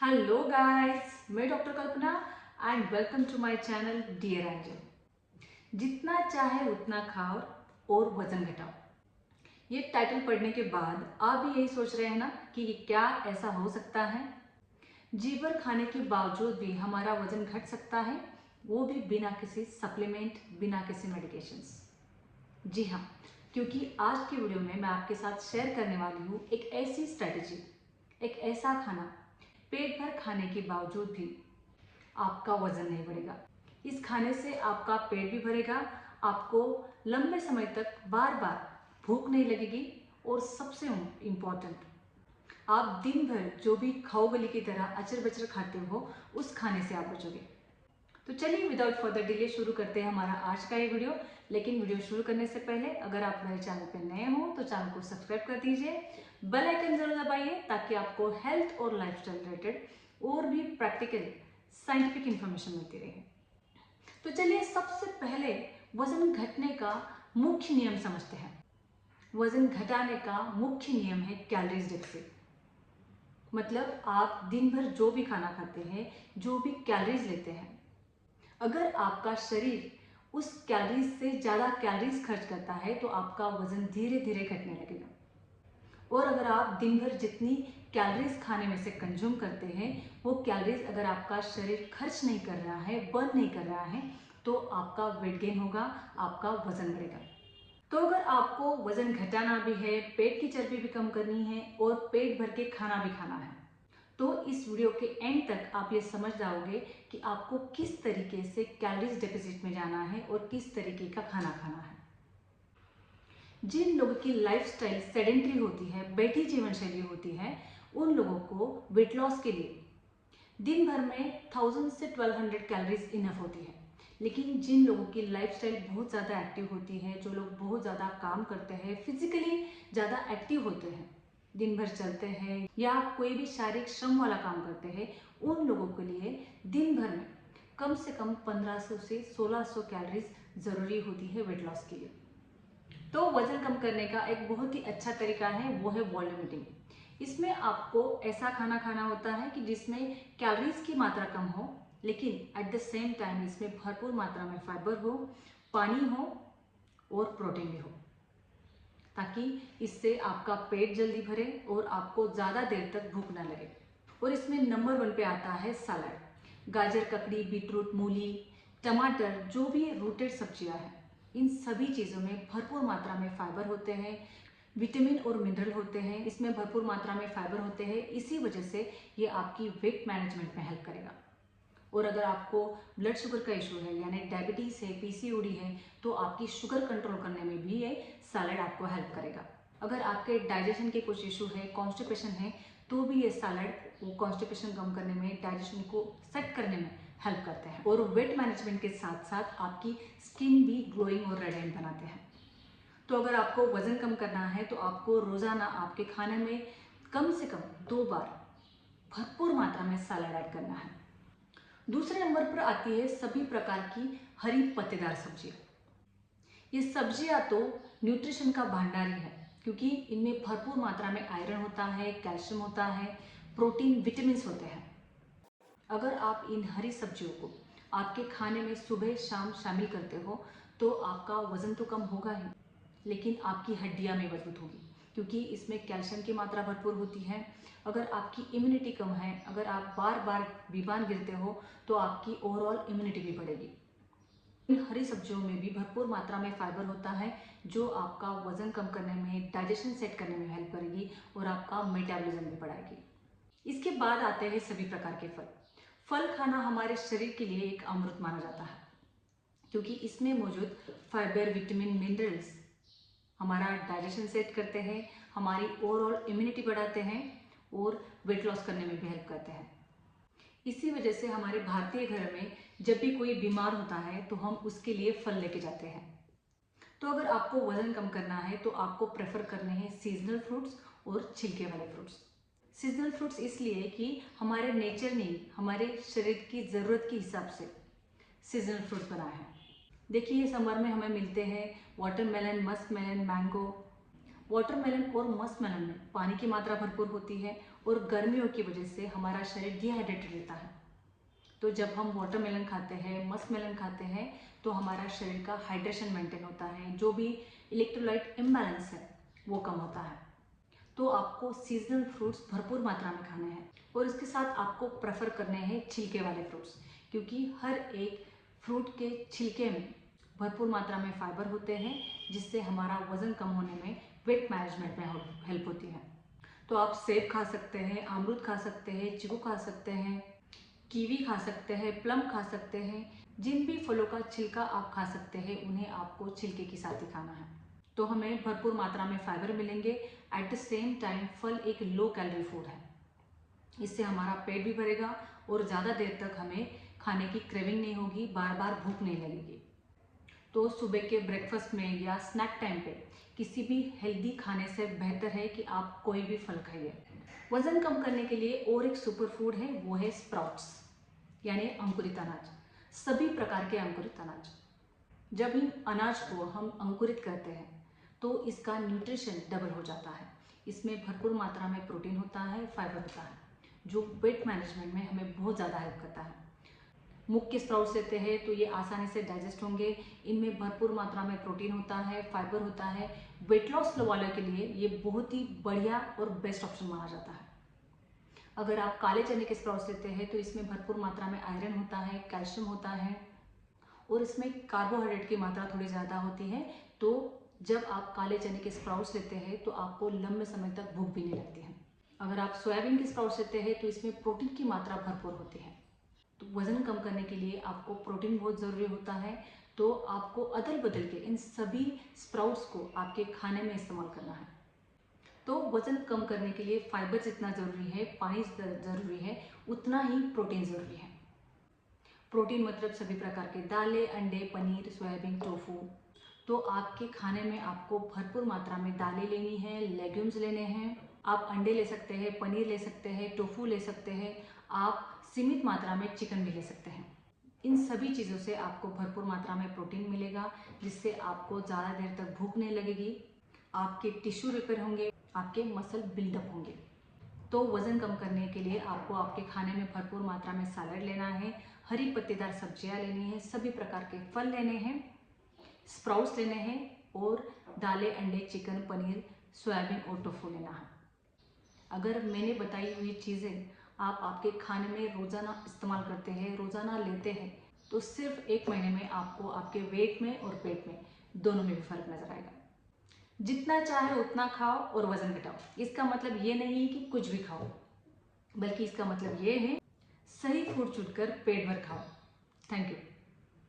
Hello guys, मैं doctor Kalpana and welcome to my channel dear angel. जितना चाहे उतना खाओ और वजन घटाओ। ये टाइटल पढ़ने के बाद आप भी यही सोच रहे हैं ना कि क्या ऐसा हो सकता है? जी भर खाने के बावजूद भी हमारा वजन घट सकता है, वो भी बिना किसी सप्लीमेंट, बिना किसी मेडिकेशंस। जी हाँ, क्योंकि आज की वीडियो में मैं आपके साथ शेयर करने वाली हूँ एक ऐसी स्ट्रेटेजी, एक ऐसा खाना पेट भर खाने के बावजूद भी आपका वजन नहीं बढ़ेगा। इस खाने से आपका पेट भी भरेगा, आपको लंबे समय तक बार बार भूख नहीं लगेगी और सबसे इम्पोर्टेंट, आप दिन भर जो भी खाओगली की तरह अचर बचर खाते हो उस खाने से आप बचोगे। तो चलिए विदाउट फर्दर डिले शुरू करते हैं हमारा आज का ये वीडियो। लेकिन वीडियो शुरू करने से पहले अगर आप मेरे चैनल पर नए हो तो चैनल को सब्सक्राइब कर दीजिए, बेल आइकन जरूर दबाइए ताकि आपको हेल्थ और लाइफस्टाइल रिलेटेड और भी प्रैक्टिकल साइंटिफिक इंफॉर्मेशन मिलती रहे। तो चलिए सबसे पहले वजन घटने का मुख्य नियम समझते हैं। वजन घटाने का मुख्य नियम है कैलोरीज डेफिसिट। मतलब आप दिन भर जो भी खाना खाते हैं, जो भी कैलोरीज लेते हैं, अगर आपका शरीर उस कैलोरीज से ज़्यादा कैलोरीज खर्च करता है तो आपका वजन धीरे धीरे घटने लगेगा। और अगर आप दिन भर जितनी कैलोरीज खाने में से कंज्यूम करते हैं, वो कैलोरीज अगर आपका शरीर खर्च नहीं कर रहा है, बर्न नहीं कर रहा है, तो आपका वेट गेन होगा, आपका वजन बढ़ेगा। तो अगर आपको वजन घटाना भी है, पेट की चर्बी भी कम करनी है और पेट भर के खाना भी खाना है, तो इस वीडियो के एंड तक आप ये समझ जाओगे कि आपको किस तरीके से कैलोरीज डेफिसिट में जाना है और किस तरीके का खाना खाना है। जिन लोगों की लाइफस्टाइल सेडेंटरी होती है, बैठी जीवन शैली होती है, उन लोगों को वेट लॉस के लिए दिन भर में 1000 से 1200 कैलोरीज इनफ होती है। लेकिन जिन लोगों की लाइफस्टाइल बहुत ज़्यादा एक्टिव होती है, जो लोग बहुत ज़्यादा काम करते हैं, फिजिकली ज़्यादा एक्टिव होते हैं, दिन भर चलते हैं या कोई भी शारीरिक श्रम वाला काम करते हैं, उन लोगों के लिए दिन भर में कम से कम 1500 से 1600 कैलोरीज ज़रूरी होती है वेट लॉस के लिए। तो वजन कम करने का एक बहुत ही अच्छा तरीका है, वो है वॉल्यूम ईटिंग। इसमें आपको ऐसा खाना खाना होता है कि जिसमें कैलोरीज की मात्रा कम हो, लेकिन एट द सेम टाइम इसमें भरपूर मात्रा में फाइबर हो, पानी हो और प्रोटीन भी हो, ताकि इससे आपका पेट जल्दी भरे और आपको ज़्यादा देर तक भूख ना लगे। और इसमें नंबर 1 पे आता है सलाद। गाजर, ककड़ी, बीटरूट, मूली, टमाटर, जो भी रूटेड सब्जियां हैं, इन सभी चीज़ों में भरपूर मात्रा में फाइबर होते हैं, विटामिन और मिनरल होते हैं, इसमें भरपूर मात्रा में फाइबर होते हैं। इसी वजह से ये आपकी वेट मैनेजमेंट में हेल्प करेगा। और अगर आपको ब्लड शुगर का इशू है, यानी डायबिटीज़ है, पीसीओडी है, तो आपकी शुगर कंट्रोल करने में भी ये सैलड आपको हेल्प करेगा। अगर आपके डाइजेशन के कुछ इशू है, कॉन्स्टिपेशन है, तो भी ये सैलड वो कॉन्स्टिपेशन कम करने में, डाइजेशन को सेट करने में हेल्प करते हैं। और वेट मैनेजमेंट के साथ साथ आपकी स्किन भी ग्लोइंग और रेडिएंट बनाते हैं। तो अगर आपको वजन कम करना है तो आपको रोज़ाना आपके खाने में कम से कम 2 बार भरपूर मात्रा में सैलड ऐड करना है। दूसरे नंबर पर आती है सभी प्रकार की हरी पत्तेदार सब्जियां। ये सब्जियां तो न्यूट्रिशन का भंडार ही है, क्योंकि इनमें भरपूर मात्रा में आयरन होता है, कैल्शियम होता है, प्रोटीन, विटामिन होते हैं। अगर आप इन हरी सब्जियों को आपके खाने में सुबह शाम शामिल करते हो तो आपका वजन तो कम होगा ही, लेकिन आपकी हड्डियां भी मजबूत होगी, क्योंकि इसमें कैल्शियम की मात्रा भरपूर होती है। अगर आपकी इम्यूनिटी कम है, अगर आप बार बार बीमार गिरते हो, तो आपकी ओवरऑल इम्यूनिटी भी बढ़ेगी। इन हरी सब्जियों में भी भरपूर मात्रा में फाइबर होता है, जो आपका वजन कम करने में, डाइजेशन सेट करने में हेल्प करेगी और आपका मेटाबॉलिज्म भी बढ़ाएगी। इसके बाद आते हैं सभी प्रकार के फल। फल खाना हमारे शरीर के लिए एक अमृत माना जाता है, क्योंकि इसमें मौजूद फाइबर, विटामिन, मिनरल्स हमारा डाइजेशन सेट करते हैं, हमारी ओवरऑल इम्यूनिटी बढ़ाते हैं और वेट लॉस करने में भी हेल्प करते हैं। इसी वजह से हमारे भारतीय घर में जब भी कोई बीमार होता है तो हम उसके लिए फल लेके जाते हैं। तो अगर आपको वजन कम करना है तो आपको प्रेफर करने हैं सीजनल फ्रूट्स और छिलके वाले फ्रूट्स। सीजनल फ्रूट्स इसलिए कि हमारे नेचर ने हमारे शरीर की ज़रूरत के हिसाब से सीजनल फ्रूट्स बनाए हैं। देखिए, समर में हमें मिलते हैं watermelon, musk melon, mango. Watermelon और मस्क मेलन में पानी की मात्रा भरपूर होती है और गर्मियों की वजह से हमारा शरीर डिहाइड्रेटेड रहता है। तो जब हम वाटरमेलन खाते हैं, मस्कमेलन खाते हैं, तो हमारा शरीर का हाइड्रेशन मेंटेन होता है, जो भी इलेक्ट्रोलाइट इम्बैलेंस है वो कम होता है। तो आपको सीजनल फ्रूट्स भरपूर मात्रा में खाने हैं और इसके साथ आपको प्रेफर करने हैं छिलके वाले फ्रूट्स, क्योंकि हर एक फ्रूट के छिलके में भरपूर मात्रा में फाइबर होते हैं, जिससे हमारा वज़न कम होने में, वेट मैनेजमेंट में हेल्प होती है। तो आप सेब खा सकते हैं, अमरूद खा सकते हैं, चीकू खा सकते हैं, कीवी खा सकते हैं, प्लम खा सकते हैं। जिन भी फलों का छिलका आप खा सकते हैं उन्हें आपको छिलके के साथ ही खाना है, तो हमें भरपूर मात्रा में फाइबर मिलेंगे। एट द सेम टाइम फल एक लो कैलोरी फूड है, इससे हमारा पेट भी भरेगा और ज़्यादा देर तक हमें खाने की क्रेविंग नहीं होगी, बार बार भूख नहीं लगेगी। तो सुबह के ब्रेकफास्ट में या स्नैक टाइम पे किसी भी हेल्दी खाने से बेहतर है कि आप कोई भी फल खाइए। वज़न कम करने के लिए और एक सुपर फूड है, वो है स्प्राउट्स, यानी अंकुरित अनाज, सभी प्रकार के अंकुरित अनाज। जब इन अनाज को हम अंकुरित करते हैं तो इसका न्यूट्रिशन डबल हो जाता है। इसमें भरपूर मात्रा में प्रोटीन होता है, फाइबर होता है, जो वेट मैनेजमेंट में हमें बहुत ज़्यादा हेल्प करता है। मूंग के स्प्राउट्स लेते हैं तो ये आसानी से डाइजेस्ट होंगे। इनमें भरपूर मात्रा में प्रोटीन होता है, फाइबर होता है। वेट लॉस वालों के लिए ये बहुत ही बढ़िया और बेस्ट ऑप्शन माना जाता है। अगर आप काले चने के स्प्राउट्स लेते हैं तो इसमें भरपूर मात्रा में आयरन होता है, कैल्शियम होता है और इसमें कार्बोहाइड्रेट की मात्रा थोड़ी ज़्यादा होती है। तो जब आप काले चने के स्प्राउट्स लेते हैं तो आपको लंबे समय तक भूख भी नहीं लगती है। अगर आप सोयाबीन के स्प्राउट्स लेते हैं तो इसमें प्रोटीन की मात्रा भरपूर होती है। तो वज़न कम करने के लिए आपको प्रोटीन बहुत ज़रूरी होता है, तो आपको अदल बदल के इन सभी स्प्राउट्स को आपके खाने में इस्तेमाल करना है। तो वज़न कम करने के लिए फाइबर जितना ज़रूरी है, पानी ज़रूरी है, उतना ही प्रोटीन ज़रूरी है। प्रोटीन मतलब सभी प्रकार के दालें, अंडे, पनीर, सोयाबीन, टोफू। तो आपके खाने में आपको भरपूर मात्रा में दालें लेनी है, लेग्यूम्स लेने हैं। आप अंडे ले सकते हैं, पनीर ले सकते हैं, टोफू ले सकते हैं, आप सीमित मात्रा में चिकन भी ले सकते हैं। इन सभी चीज़ों से आपको भरपूर मात्रा में प्रोटीन मिलेगा, जिससे आपको ज़्यादा देर तक भूख नहीं लगेगी, आपके टिश्यू रिपेयर होंगे, आपके मसल बिल्डअप होंगे। तो वज़न कम करने के लिए आपको आपके खाने में भरपूर मात्रा में सैलड लेना है, हरी पत्तेदार सब्जियां लेनी है, सभी प्रकार के फल लेने हैं, स्प्राउट्स लेने हैं और दालें, अंडे, चिकन, पनीर, सोयाबीन और टोफू लेना है। अगर मैंने बताई हुई चीज़ें आप आपके खाने में रोज़ाना इस्तेमाल करते हैं, रोज़ाना लेते हैं, तो सिर्फ 1 महीने में आपको आपके वेट में और पेट में दोनों में भी फर्क नजर आएगा। जितना चाहे उतना खाओ और वज़न घटाओ। इसका मतलब ये नहीं है कि कुछ भी खाओ, बल्कि इसका मतलब ये है सही फूड चुनकर पेट भर खाओ। Thank you.